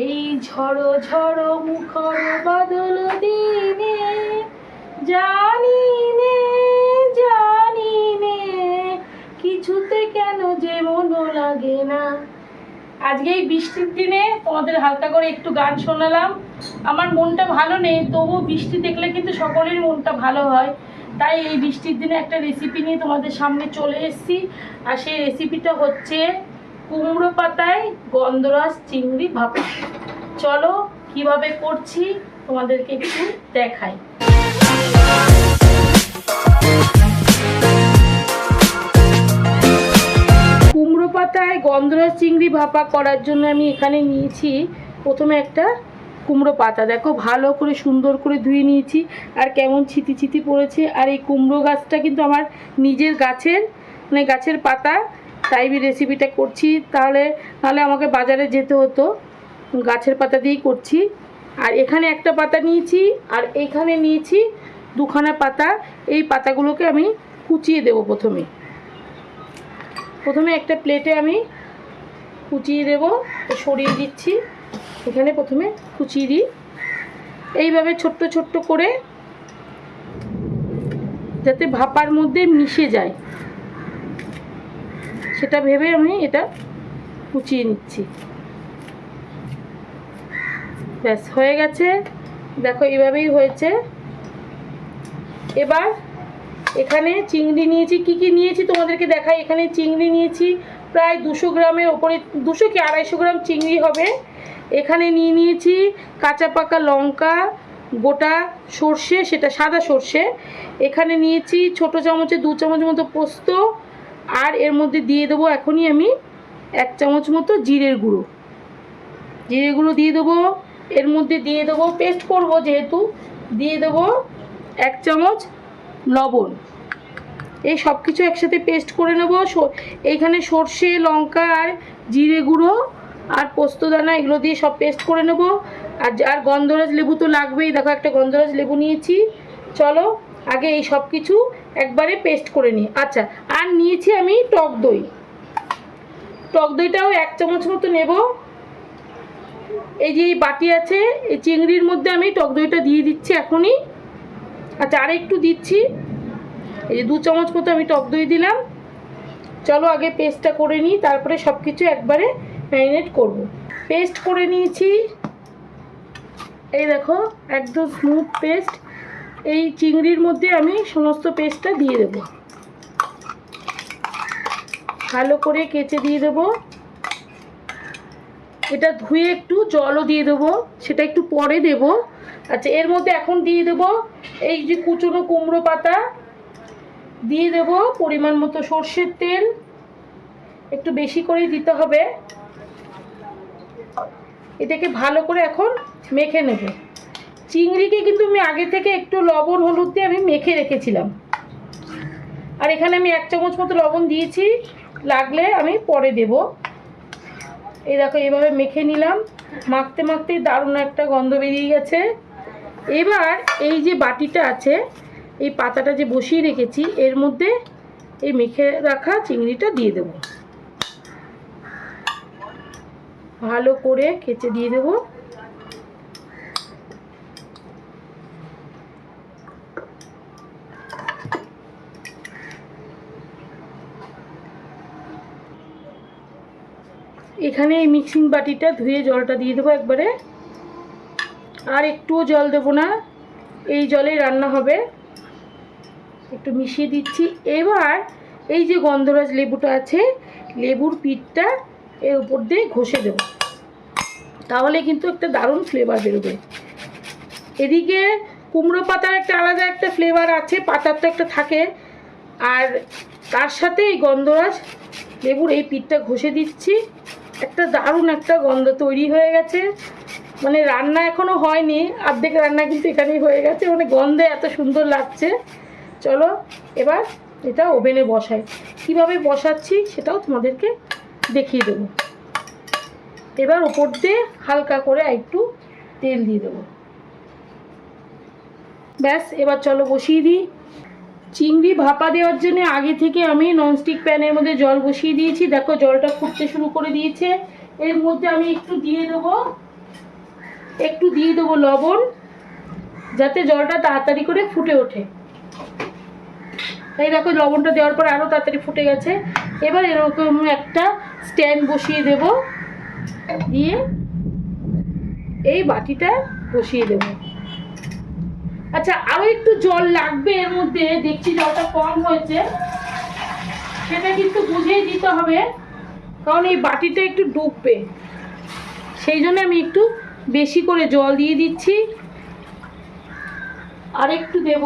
এই ঝড়ো ঝড়ো মুখর বাদল দিনে জানি নে কিছুতে কেন যে মনও লাগে না। আজকে এই বৃষ্টির দিনে তোমাদের হালকা করে একটু গান শোনালাম। আমার মনটা ভালো নেই, তবু বৃষ্টি দেখলে কিন্তু সকলের মনটা ভালো হয়। তাই এই বৃষ্টির দিনে একটা রেসিপি নিয়ে তোমাদের সামনে চলে এসেছি। আর সেই রেসিপিটা হচ্ছে কুমড়ো পাতায় গন্ধরাজ চিংড়ি ভাপা। চলো কিভাবে করছি তোমাদেরকে একটু দেখাই। কুমড়ো পাতায় গন্ধরাজ চিংড়ি ভাপা করার জন্য আমি এখানে নিয়েছি প্রথমে একটা কুমড়ো পাতা। দেখো ভালো করে সুন্দর করে ধুয়ে নিয়েছি, আর কেমন ছিটি ছিটি পড়েছে। আর এই কুমড়ো গাছটা কিন্তু আমার নিজের গাছের, মানে গাছের পাতা, তাই আমি রেসিপিটা করছি। তাহলে আমাকে বাজারে যেতে হতো, গাছের পাতা দিয়েই করছি। আর এখানে একটা পাতা নিয়েছি, আর এখানে নিয়েছি দুখানা পাতা। এই পাতাগুলোকে আমি কুচিয়ে দেবো। প্রথমে একটা প্লেটে আমি কুচিয়ে দেব, সরিয়ে দিচ্ছি। এখানে প্রথমে কুচিয়ে দিই এইভাবে ছোট্ট ছোট্ট করে, যাতে ভাপার মধ্যে মিশে যায় সেটা ভেবে আমি এটা কুচিয়ে নিচ্ছি। ব্যাস হয়ে গেছে, দেখো এইভাবেই হয়েছে। এবার এখানে চিংড়ি নিয়েছি, কি নিয়েছি তোমাদেরকে দেখাই। এখানে চিংড়ি নিয়েছি প্রায় 200 গ্রামের ওপরে, 200 কি 250 গ্রাম চিংড়ি হবে। এখানে নিয়েছি কাঁচা পাকা লঙ্কা, গোটা সর্ষে, সেটা সাদা সর্ষে। এখানে নিয়েছি ছোট চামচে 2 চামচ মতো পোস্ত। আর এর মধ্যে দিয়ে দেবো এখনই আমি 1 চামচ মতো জিরের গুঁড়ো দিয়ে দেবো। এর মধ্যে দিয়ে দেবো, পেস্ট করব যেহেতু, দিয়ে দেবো 1 চামচ লবণ। এই সব কিছু একসাথে পেস্ট করে নেব। এইখানে সর্ষে, লঙ্কা আর জিরে গুঁড়ো আর পোস্তদানা এগুলো দিয়ে সব পেস্ট করে নেব। আর গন্ধরাজ লেবু তো লাগবেই, দেখো একটা গন্ধরাজ লেবু নিয়েছি। চলো আগে এই সব কিছু একবারে পেস্ট করে নিই। আচ্ছা, আর নিয়েছি আমি টক দইটাও 1 চামচ মতো নেব। এই যে বাটি আছে, এই চিংড়ির মধ্যে আমি টক দইটা দিয়ে দিচ্ছি এখনই। আচ্ছা, আর একটু দিচ্ছি, এই যে 2 চামচ মতো আমি টক দই দিলাম। চলো আগে পেস্টটা করে নিই, তারপরে সব কিছু একবারে ম্যারিনেট করব। পেস্ট করে নিয়েছি, এই দেখো একদম স্মুথ পেস্ট। এই চিংড়ির মধ্যে আমি সমস্ত পেস্টটা দিয়ে দেব, ভালো করে কেচে দিয়ে দেব। এটা ধুয়ে একটু জলও দিয়ে দেবো, সেটা একটু পরে দেব। আচ্ছা, এর মধ্যে এখন দিয়ে দেব এই যে কুচনো কুমড়ো পাতা, দিয়ে দেব পরিমাণ মতো সর্ষের তেল, একটু বেশি করেই দিতে হবে। এটাকে ভালো করে এখন মেখে নেব। চিংড়িকে কিন্তু আমি আগে থেকে একটু লবণ হলুদ দিয়ে আমি মেখে রেখেছিলাম। আর এখানে আমি 1 চামচ মতো লবণ দিয়েছি, লাগলে আমি পরে দেব। এই দেখো এইভাবে মেখে নিলাম। মাখতে মাখতেই দারুণ একটা গন্ধ বেরিয়ে গেছে। এবার এই যে বাটিটা আছে, এই পাতাটা যে বসিয়ে রেখেছি, এর মধ্যে এই মেখে রাখা চিংড়িটা দিয়ে দেব, ভালো করে কেচে দিয়ে দেব। এখানে এই মিক্সিং বাটিটা ধুয়ে জলটা দিয়ে দেবো একবারে, আর একটুও জল দেবো না, এই জলে রান্না হবে। একটু মিশিয়ে দিচ্ছি। এবার এই যে গন্ধরাজ লেবুটা আছে, লেবুর পিঠটা এর উপর দিয়ে ঘষে দেব, তাহলে কিন্তু একটা দারুণ ফ্লেভার বেরোবে। এদিকে কুমড়ো পাতার একটা আলাদা একটা ফ্লেভার আছে, পাতার তো একটা থাকে, আর তার সাথে এই গন্ধরাজ লেবুর এই পিঠটা ঘষে দিচ্ছি। একটা দারুণ একটা গন্ধ তৈরি হয়ে গেছে। মানে রান্না এখনও হয়নি, অর্ধেক রান্না কিন্তু এখানেই হয়ে গেছে, মানে গন্ধে এত সুন্দর লাগছে। চলো এবার এটা ওভেনে বসাই। কিভাবে বসাচ্ছি সেটাও তোমাদেরকে দেখিয়ে দেবো। এবার উপর দিয়ে হালকা করে একটু তেল দিয়ে দেবো। ব্যাস, এবার চলো বসিয়ে দিই। চিংড়ি ভাপা দেওয়ার জন্য আগে থেকে আমি ননস্টিক প্যানের মধ্যে জল বসিয়ে দিয়েছি। দেখো জলটা ফুটতে শুরু করে দিয়েছে। এর মধ্যে আমি একটু দিয়ে দেবো একটু দিয়ে দেবো লবণ, যাতে জলটা তাড়াতাড়ি করে ফুটে ওঠে। এই দেখো লবণটা দেওয়ার পর আরও তাড়াতাড়ি ফুটে গেছে। এবার এরকম একটা স্ট্যান্ড বসিয়ে দেব, দিয়ে এই বাটিটা বসিয়ে দেব। আচ্ছা, আরও একটু জল লাগবে এর মধ্যে, দেখছি জলটা কম হয়েছে, সেটা কিন্তু বুঝেই দিতে হবে, কারণ এই বাটিটা একটু ডুববে, সেই জন্য আমি একটু বেশি করে জল দিয়ে দিচ্ছি। আর একটু দেব।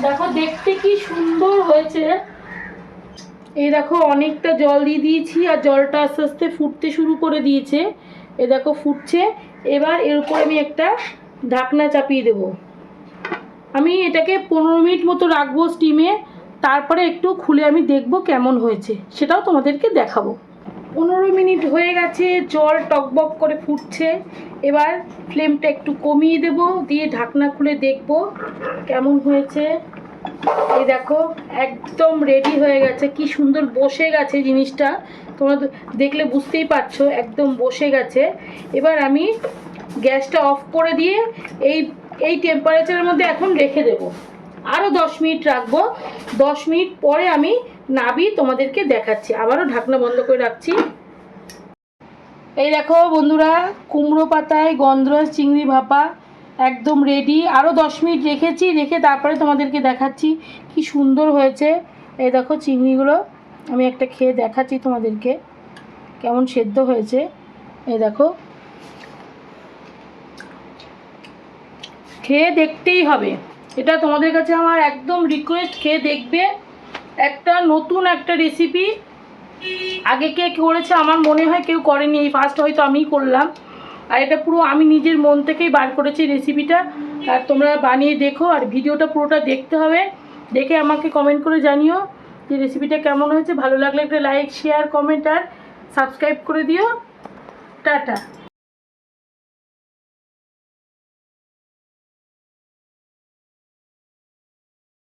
দেখো দেখতে কি সুন্দর হয়েছে। এই দেখো অনেকটা জল দিয়ে দিয়েছি, আর জলটা আস্তে আস্তে ফুটতে শুরু করে দিয়েছে। এ দেখো ফুটছে। এবার এর উপরে আমি একটা ঢাকনা চাপিয়ে দেব। আমি এটাকে 15 মিনিট মতো রাখবো স্টিমে, তারপরে একটু খুলে আমি দেখব কেমন হয়েছে, সেটাও তোমাদেরকে দেখাবো। 15 মিনিট হয়ে গেছে, জল টকবক করে ফুটছে। এবার ফ্লেমটা একটু কমিয়ে দেব, দিয়ে ঢাকনা খুলে দেখব কেমন হয়েছে। এই দেখো একদম রেডি হয়ে গেছে, কি সুন্দর বসে গেছে জিনিসটা, তোমরা দেখলে বুঝতেই পারছো একদম বসে গেছে। এবার আমি গ্যাসটা অফ করে দিয়ে এই টেম্পারেচারের মধ্যে এখন রেখে দেব। আরও 10 মিনিট রাখবো। 10 মিনিট পরে আমি নাবিয়ে তোমাদেরকে দেখাচ্ছি। আবারও ঢাকনা বন্ধ করে রাখছি। এই দেখো বন্ধুরা, কুমড়ো পাতায় গন্ধরাজ চিংড়ি ভাপা একদম রেডি। আরও 10 মিনিট রেখেছি, রেখে তারপরে তোমাদেরকে দেখাচ্ছি কি সুন্দর হয়েছে। এই দেখো চিংড়িগুলো আমি একটা খেয়ে দেখাচ্ছি তোমাদেরকে কেমন সেদ্ধ হয়েছে। এই দেখো, খেয়ে দেখতেই হবে, এটা তোমাদের কাছে আমার একদম রিকোয়েস্ট, খেয়ে দেখবে। একটা নতুন একটা রেসিপি, আগে কে করেছে আমার মনে হয় কেউ করেনি, এই ফার্স্ট হয়তো আমিই করলাম। আর এটা পুরো আমি নিজের মন থেকেই বার করেছি রেসিপিটা। আর তোমরা বানিয়ে দেখো, আর ভিডিওটা পুরোটা দেখতে হবে, দেখে আমাকে কমেন্ট করে জানিও যে রেসিপিটা কেমন হয়েছে। ভালো লাগলে একটা লাইক, শেয়ার, কমেন্ট আর সাবস্ক্রাইব করে দিও। টাটা।